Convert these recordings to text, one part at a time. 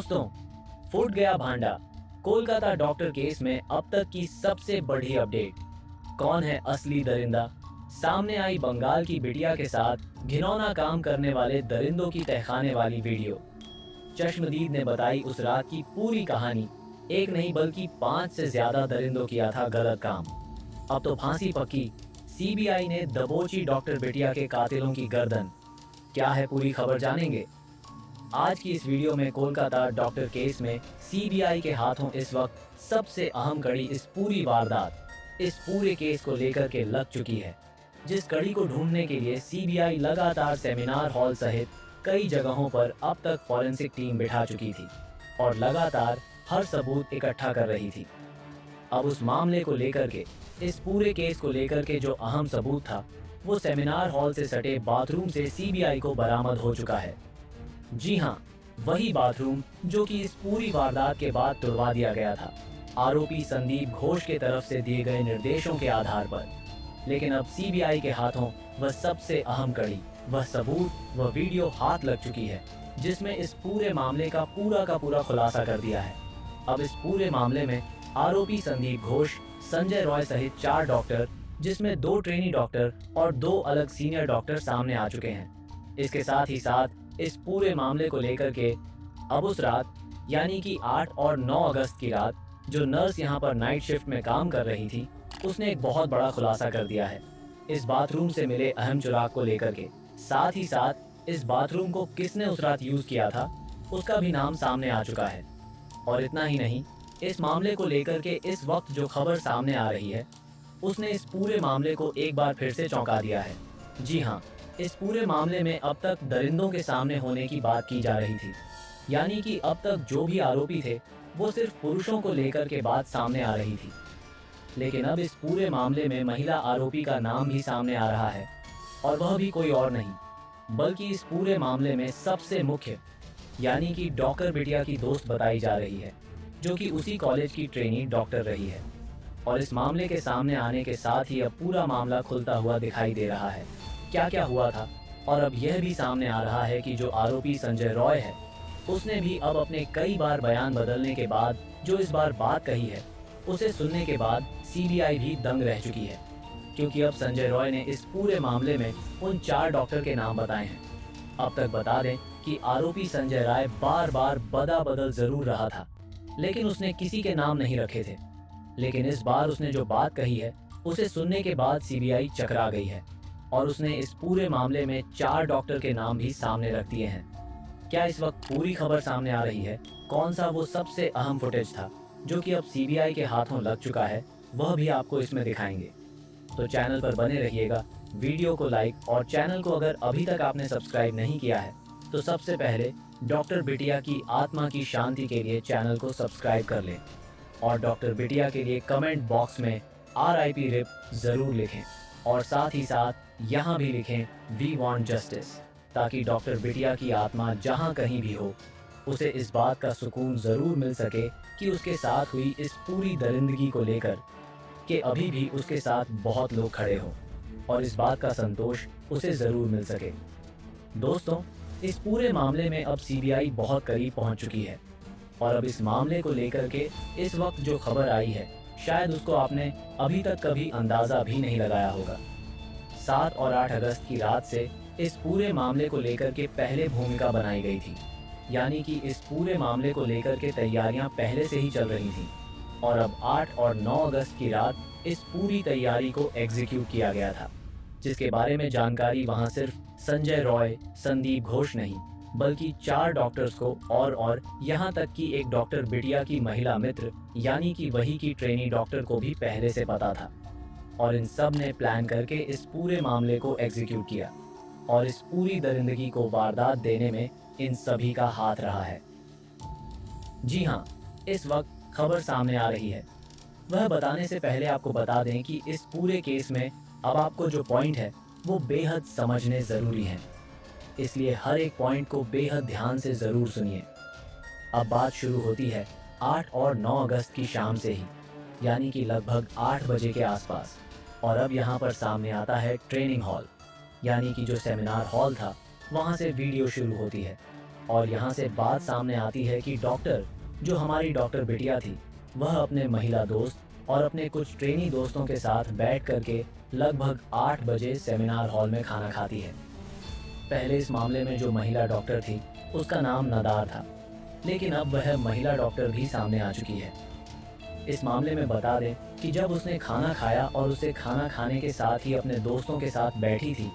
दोस्तों, फूट गया भांडा। कोलकाता डॉक्टर केस में अब तक की सबसे बड़ी अपडेट। कौन है असली दरिंदा? सामने आई बंगाल की बिटिया के साथ घिनौना काम करने वाले दरिंदों की तहखाने वाली वीडियो। चश्मदीद ने बताई उस रात की पूरी कहानी। एक नहीं बल्कि 5 से ज्यादा दरिंदों किया था गलत काम। अब तो फांसी पक्की। सीबीआई ने दबोची डॉक्टर बिटिया के कातिलों की गर्दन। क्या है पूरी खबर जानेंगे। आज की इस वीडियो में कोलकाता डॉक्टर केस में सीबीआई के हाथों इस वक्त सबसे अहम कड़ी इस पूरी वारदात, इस पूरे केस को लेकर के लग चुकी है, जिस कड़ी को ढूंढने के लिए सीबीआई लगातार सेमिनार हॉल सहित कई जगहों पर अब तक फॉरेंसिक टीम बिठा चुकी थी और लगातार हर सबूत इकट्ठा कर रही थी। अब उस मामले को लेकर के, इस पूरे केस को लेकर के जो अहम सबूत था, वो सेमिनार हॉल से सटे बाथरूम से सीबीआई को बरामद हो चुका है। जी हाँ, वही बाथरूम जो कि इस पूरी वारदात के बाद तुड़वा दिया गया था, आरोपी संदीप घोष के तरफ से दिए गए निर्देशों के आधार पर। लेकिन अब सीबीआई के हाथों वह सबसे अहम कड़ी, वह सबूत, वह वीडियो हाथ लग चुकी है, जिसमें इस पूरे मामले का पूरा खुलासा कर दिया है। अब इस पूरे मामले में आरोपी संदीप घोष, संजय रॉय सहित 4 डॉक्टर, जिसमें 2 ट्रेनी डॉक्टर और 2 अलग सीनियर डॉक्टर सामने आ चुके हैं। इसके साथ ही साथ इस पूरे मामले को लेकर के अब उस रात, यानी कि 8 और 9 अगस्त की रात, जो नर्स यहाँ पर नाइट शिफ्ट में काम कर रही थी, उसने एक बहुत बड़ा खुलासा कर दिया है इस बाथरूम से मिले अहम चुराग को लेकर के। साथ ही साथ इस बाथरूम को किसने उस रात यूज किया था, उसका भी नाम सामने आ चुका है। और इतना ही नहीं, इस मामले को लेकर के इस वक्त जो खबर सामने आ रही है, उसने इस पूरे मामले को एक बार फिर से चौंका दिया है। जी हाँ, इस पूरे मामले में अब तक दरिंदों के सामने होने की बात की जा रही थी, यानी कि अब तक जो भी आरोपी थे वो सिर्फ पुरुषों को लेकर के बात सामने आ रही थी। लेकिन अब इस पूरे मामले में महिला आरोपी का नाम भी सामने आ रहा है, और वह भी कोई और नहीं बल्कि इस पूरे मामले में सबसे मुख्य, यानी कि डॉक्टर बिटिया की दोस्त बताई जा रही है, जो कि उसी कॉलेज की ट्रेनी डॉक्टर रही है। और इस मामले के सामने आने के साथ ही अब पूरा मामला खुलता हुआ दिखाई दे रहा है, क्या क्या हुआ था। और अब यह भी सामने आ रहा है कि जो आरोपी संजय रॉय है, उसने भी अब अपने कई बार बयान बदलने के बाद जो इस बार बात कही है, उसे सुनने के बाद सीबीआई भी दंग रह चुकी है, क्योंकि अब संजय रॉय ने इस पूरे मामले में उन 4 डॉक्टर के नाम बताए हैं। अब तक बता दें कि आरोपी संजय राय बार बार बदा बदल जरूर रहा था, लेकिन उसने किसी के नाम नहीं रखे थे। लेकिन इस बार उसने जो बात कही है, उसे सुनने के बाद सीबीआई चकरा गई है और उसने इस पूरे मामले में 4 डॉक्टर के नाम भी सामने रख दिए हैं। क्या इस वक्त पूरी खबर सामने आ रही है? कौन सा वो सबसे अहम फुटेज था जो कि अब सीबीआई के हाथों लग चुका है, वह भी आपको इसमें दिखाएंगे। तो चैनल पर बने रहिएगा, वीडियो को लाइक, और चैनल को अगर अभी तक आपने सब्सक्राइब नहीं किया है तो सबसे पहले डॉक्टर बिटिया की आत्मा की शांति के लिए चैनल को सब्सक्राइब कर लें, और डॉक्टर बिटिया के लिए कमेंट बॉक्स में RIP रिप जरूर लिखें, और साथ ही साथ यहाँ भी लिखें वी वांट जस्टिस, ताकि डॉक्टर बिटिया की आत्मा जहाँ कहीं भी हो, उसे इस बात का सुकून ज़रूर मिल सके कि उसके साथ हुई इस पूरी दरिंदगी को लेकर कि अभी भी उसके साथ बहुत लोग खड़े हों, और इस बात का संतोष उसे ज़रूर मिल सके। दोस्तों, इस पूरे मामले में अब सीबीआई बहुत करीब पहुंच चुकी है, और अब इस मामले को लेकर के इस वक्त जो खबर आई है, शायद उसको आपने अभी तक कभी अंदाज़ा भी नहीं लगाया होगा। 7 और 8 अगस्त की रात से इस पूरे मामले को लेकर के पहले भूमिका बनाई गई थी, यानी कि इस पूरे मामले को लेकर के तैयारियां पहले से ही चल रही थीं, और अब 8 और 9 अगस्त की रात इस पूरी तैयारी को एग्जीक्यूट किया गया था, जिसके बारे में जानकारी वहां सिर्फ संजय रॉय, संदीप घोष नहीं बल्कि 4 डॉक्टर्स को, और यहाँ तक कि एक डॉक्टर बिटिया की महिला मित्र, यानी कि वही की ट्रेनी डॉक्टर को भी पहले से पता था। और इन सब ने प्लान करके इस पूरे मामले को एग्जीक्यूट किया, और इस पूरी दरिंदगी को वारदात देने में इन सभी का हाथ रहा है। जी हाँ, इस वक्त खबर सामने आ रही है, वह बताने से पहले आपको बता दें कि इस पूरे केस में अब आपको जो पॉइंट है वो बेहद समझने ज़रूरी हैं, इसलिए हर एक पॉइंट को बेहद ध्यान से ज़रूर सुनिए। अब बात शुरू होती है 8 और 9 अगस्त की शाम से ही, यानी कि लगभग 8 बजे के आसपास, और अब यहाँ पर सामने आता है ट्रेनिंग हॉल, यानी कि जो सेमिनार हॉल था, वहाँ से वीडियो शुरू होती है। और यहाँ से बात सामने आती है कि डॉक्टर, जो हमारी डॉक्टर बिटिया थी, वह अपने महिला दोस्त और अपने कुछ ट्रेनी दोस्तों के साथ बैठ करके लगभग 8 बजे सेमिनार हॉल में खाना खाती है। पहले इस मामले में जो महिला डॉक्टर थी उसका नाम नदार था, लेकिन अब वह महिला डॉक्टर भी सामने आ चुकी है। इस मामले में बता दें कि जब उसने खाना खाया और उसे खाना खाने के साथ ही अपने दोस्तों के साथ बैठी थी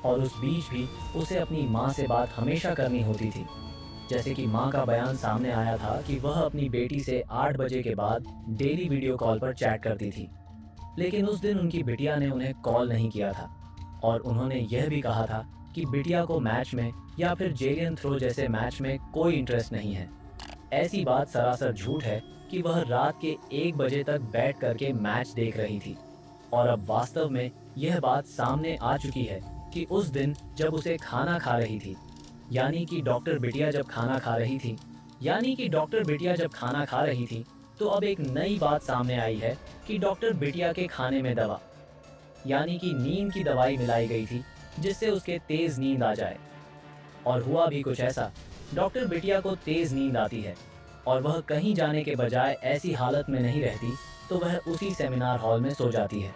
और उस बीच भी उसे अपनी माँ से बात हमेशा करनी होती थी। जैसे कि माँ का बयान सामने आया था कि वह अपनी बेटी से 8 बजे के बाद डेली वीडियो कॉल पर चैट करती थी, लेकिन उस दिन उनकी बिटिया ने उन्हें कॉल नहीं किया था और उन्होंने यह भी कहा था कि बिटिया को मैच में या फिर जेलियन थ्रो जैसे मैच में कोई इंटरेस्ट नहीं है। ऐसी बात सरासर झूठ है कि वह रात के 1 बजे तक बैठ करके मैच देख रही थी। और अब वास्तव में यह बात सामने आ चुकी है कि उस दिन जब उसे खाना खा रही थी, यानी कि डॉक्टर बिटिया जब खाना खा रही थी, तो अब एक नई बात सामने आई है कि डॉक्टर बिटिया के खाने में दवा, यानी कि नींद की दवाई मिलाई गई थी जिससे उसके तेज नींद आ जाए। और हुआ भी कुछ ऐसा, डॉक्टर बिटिया को तेज नींद आती है और वह कहीं जाने के बजाय ऐसी हालत में नहीं रहती, तो वह उसी सेमिनार हॉल में सो जाती है।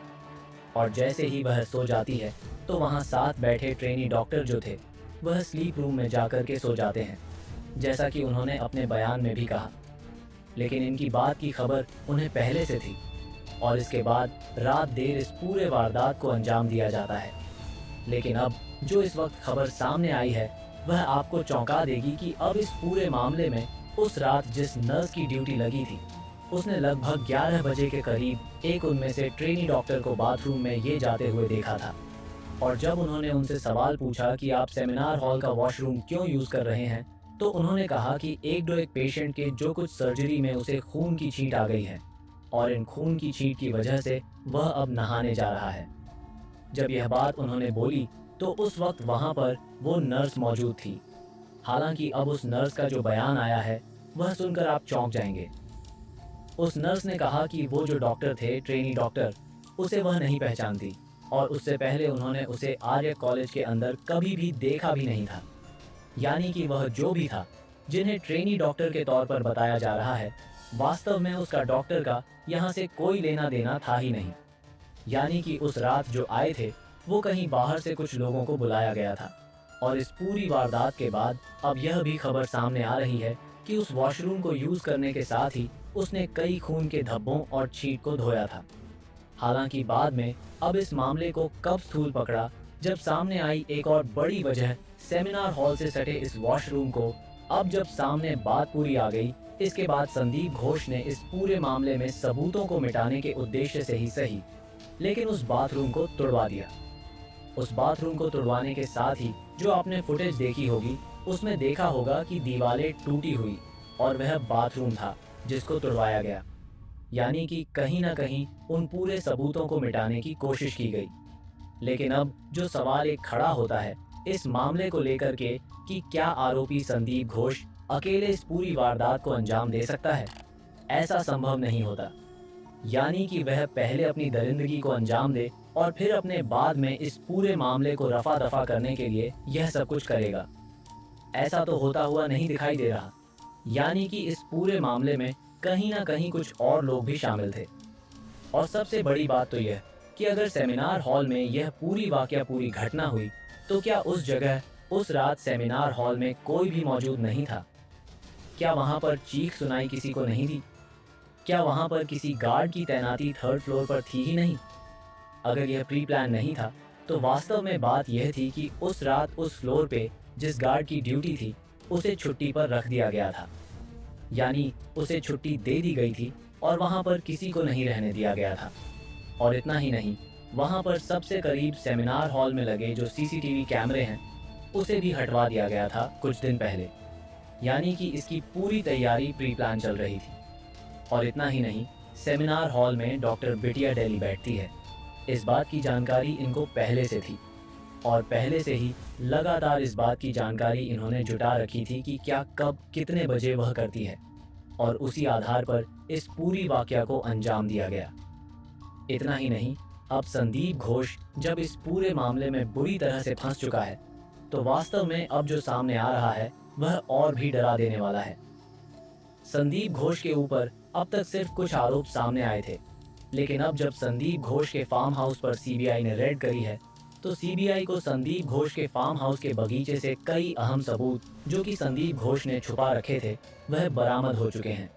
और जैसे ही वह सो जाती है तो वहाँ साथ बैठे ट्रेनी डॉक्टर जो थे वह स्लीप रूम में जाकर के सो जाते हैं, जैसा कि उन्होंने अपने बयान में भी कहा। लेकिन इनकी बात की खबर उन्हें पहले से थी और इसके बाद रात देर इस पूरे वारदात को अंजाम दिया जाता है। लेकिन अब जो इस वक्त खबर सामने आई है वह आपको चौंका देगी कि अब इस पूरे मामले में उस रात जिस नर्स की ड्यूटी लगी थी उसने लगभग 11 बजे के करीब एक उनमें से ट्रेनी डॉक्टर को बाथरूम में ये जाते हुए देखा था। और जब उन्होंने उनसे सवाल पूछा कि आप सेमिनार हॉल का वॉशरूम क्यों यूज़ कर रहे हैं, तो उन्होंने कहा कि एक पेशेंट के जो कुछ सर्जरी में उसे खून की छींट आ गई है और इन खून की छींट की वजह से वह अब नहाने जा रहा है। जब यह बात उन्होंने बोली तो उस वक्त वहाँ पर वो नर्स मौजूद थी। हालांकि अब उस नर्स का जो बयान आया है वह सुनकर आप चौंक जाएंगे। उस नर्स ने कहा कि वो जो डॉक्टर थे, ट्रेनी डॉक्टर, उसे वह नहीं पहचानती और उससे पहले उन्होंने उसे आर्य कॉलेज के अंदर कभी भी देखा भी नहीं था। यानी कि वह जो भी था जिन्हें ट्रेनी डॉक्टर के तौर पर बताया जा रहा है, वास्तव में उसका डॉक्टर का यहाँ से कोई लेना देना था ही नहीं। यानी कि उस रात जो आए थे वो कहीं बाहर से कुछ लोगों को बुलाया गया था। और इस पूरी वारदात के बाद अब यह भी खबर सामने आ रही है कि उस वॉशरूम को यूज़ करने के साथ ही उसने कई खून के धब्बों और छींट को धोया था। हालांकि बाद में अब इस मामले को कब स्थूल पकड़ा, जब सामने आई एक और बड़ी वजह सेमिनार हॉल से सटे इस वॉशरूम को, अब जब सामने बात पूरी आ गई, इसके बाद संदीप घोष ने इस पूरे मामले में सबूतों को मिटाने के उद्देश्य से ही सही, लेकिन उस बाथरूम को तुड़वा दिया। उस बाथरूम को तुड़वाने के साथ ही जो आपने फुटेज देखी होगी उसमें देखा होगा कि दीवारें टूटी हुई और वह बाथरूम था जिसको तुड़वाया गया। यानी कि कहीं ना कहीं उन पूरे सबूतों को मिटाने की कोशिश की गई। लेकिन अब जो सवाल एक खड़ा होता है इस मामले को लेकर के कि क्या आरोपी संदीप घोष अकेले इस पूरी वारदात को अंजाम दे सकता है? ऐसा संभव नहीं होता। यानी कि वह पहले अपनी दरिंदगी को अंजाम दे और फिर अपने बाद में इस पूरे मामले को रफा दफा करने के लिए यह सब कुछ करेगा। ऐसा तो होता हुआ नहीं दिखाई दे रहा। यानी कि इस पूरे मामले में कहीं ना कहीं कुछ और लोग भी शामिल थे। और सबसे बड़ी बात तो यह कि अगर सेमिनार हॉल में यह पूरी घटना हुई तो क्या उस जगह उस रात सेमिनार हॉल में कोई भी मौजूद नहीं था? क्या वहाँ पर चीख सुनाई किसी को नहीं दी? क्या वहाँ पर किसी गार्ड की तैनाती 3rd फ्लोर पर थी ही नहीं? अगर यह प्री प्लान नहीं था तो वास्तव में बात यह थी कि उस रात उस फ्लोर पे जिस गार्ड की ड्यूटी थी उसे छुट्टी पर रख दिया गया था। यानी उसे छुट्टी दे दी गई थी और वहाँ पर किसी को नहीं रहने दिया गया था। और इतना ही नहीं, वहाँ पर सबसे करीब सेमिनार हॉल में लगे जो सीसीटीवी कैमरे हैं उसे भी हटवा दिया गया था कुछ दिन पहले। यानी कि इसकी पूरी तैयारी प्री प्लान चल रही थी। और इतना ही नहीं, सेमिनार हॉल में डॉक्टर बिटिया डेली बैठती है, इस बात की जानकारी इनको पहले से थी और पहले से ही लगातार इस बात की जानकारी इन्होंने जुटा रखी थी कि क्या कब कितने बजे वह करती है और उसी आधार पर इस पूरी वाकया को अंजाम दिया गया। इतना ही नहीं, अब संदीप घोष जब इस पूरे मामले में बुरी तरह से फंस चुका है तो वास्तव में अब जो सामने आ रहा है वह और भी डरा देने वाला है। संदीप घोष के ऊपर अब तक सिर्फ कुछ आरोप सामने आए थे, लेकिन अब जब संदीप घोष के फार्म हाउस पर सीबीआई ने रेड करी है, तो सीबीआई को संदीप घोष के फार्म हाउस के बगीचे से कई अहम सबूत जो कि संदीप घोष ने छुपा रखे थे, वह बरामद हो चुके हैं।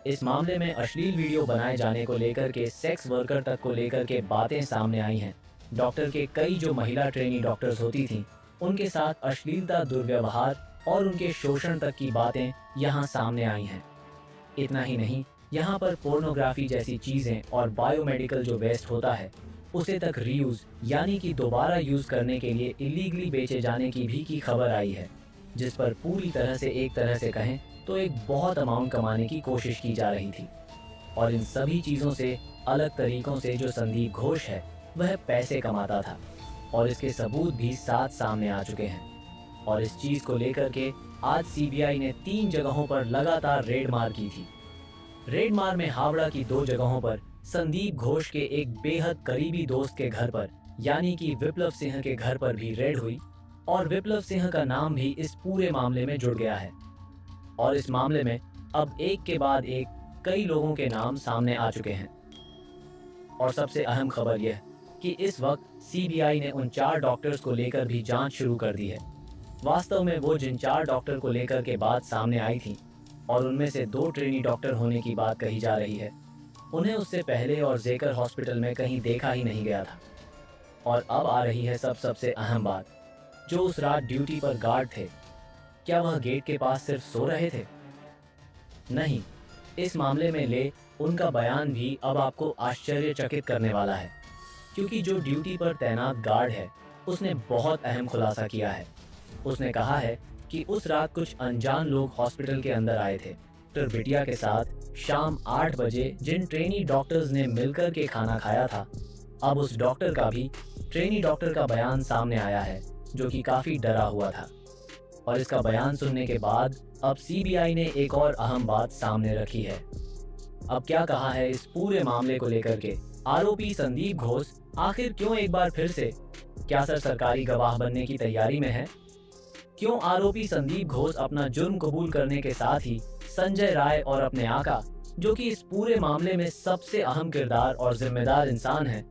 इस मामले में अश्लील वीडियो बनाए जाने को लेकर के सेक्स वर्कर तक को लेकर के बातें सामने आई हैं। डॉक्टर के कई जो महिला ट्रेनी डॉक्टर्स होती थीं, उनके साथ अश्लीलता, दुर्व्यवहार और उनके शोषण तक की बातें यहाँ सामने आई हैं। इतना ही नहीं, यहाँ पर पोर्नोग्राफी जैसी चीज़ें और बायोमेडिकल जो वेस्ट होता है, उसे तक रीयूज़ यानी कि दोबारा यूज़ करने के लिए इलीगली बेचे जाने की भी खबर आई है, जिस पर पूरी तरह से एक तरह से कहें तो एक बहुत अमाउंट कमाने की कोशिश की जा रही थी। और इन सभी चीज़ों से अलग तरीक़ों से जो संदीप घोष है वह पैसे कमाता था, और इसके सबूत भी साथ सामने आ चुके हैं। और इस चीज़ को लेकर के आज सीबीआई ने 3 जगहों पर लगातार रेड मार की थी। रेड मार में हावड़ा की 2 जगहों पर संदीप घोष के एक बेहद करीबी दोस्त के घर पर यानी कि विप्लव सिंह के घर पर भी रेड हुई, और विप्लव सिंह का नाम भी इस पूरे मामले में जुड़ गया है। और इस मामले में अब एक के बाद एक कई लोगों के नाम सामने आ चुके हैं। और सबसे अहम खबर यह कि इस वक्त सीबीआई ने उन 4 डॉक्टर्स को लेकर भी जांच शुरू कर दी है। वास्तव में वो जिन 4 डॉक्टर को लेकर के बात सामने आई थी, और उनमें से 2 ट्रेनी डॉक्टर होने की बात कही जा रही है, उन्हें उससे पहले और जेकर हॉस्पिटल में कहीं देखा ही नहीं गया था। और अब आ रही है सबसे अहम बात, जो उस रात ड्यूटी पर गार्ड थे, क्या वह गेट के पास सिर्फ सो रहे थे? नहीं, इस मामले में ले उनका बयान भी अब आपको आश्चर्यचकित करने वाला है, क्योंकि जो ड्यूटी पर तैनात गार्ड है उसने बहुत अहम खुलासा किया है। उसने कहा है कि उस रात कुछ अनजान लोग हॉस्पिटल के अंदर आए थे डॉक्टर बिटिया के साथ शाम 8 बजे जिन ट्रेनी डॉक्टर्स ने मिलकर के खाना खाया था। अब उस डॉक्टर का भी ट्रेनी डॉक्टर का बयान सामने आया है, जो कि काफ़ी डरा हुआ था। और इसका बयान सुनने के बाद अब सीबीआई ने एक और अहम बात सामने रखी है। अब क्या कहा है इस पूरे मामले को लेकर के आरोपी संदीप घोष आखिर क्यों एक बार फिर से क्या सरकारी गवाह बनने की तैयारी में है? क्यों आरोपी संदीप घोष अपना जुर्म कबूल करने के साथ ही संजय राय और अपने आका, जो कि इस पूरे मामले में सबसे अहम किरदार और जिम्मेदार इंसान हैं,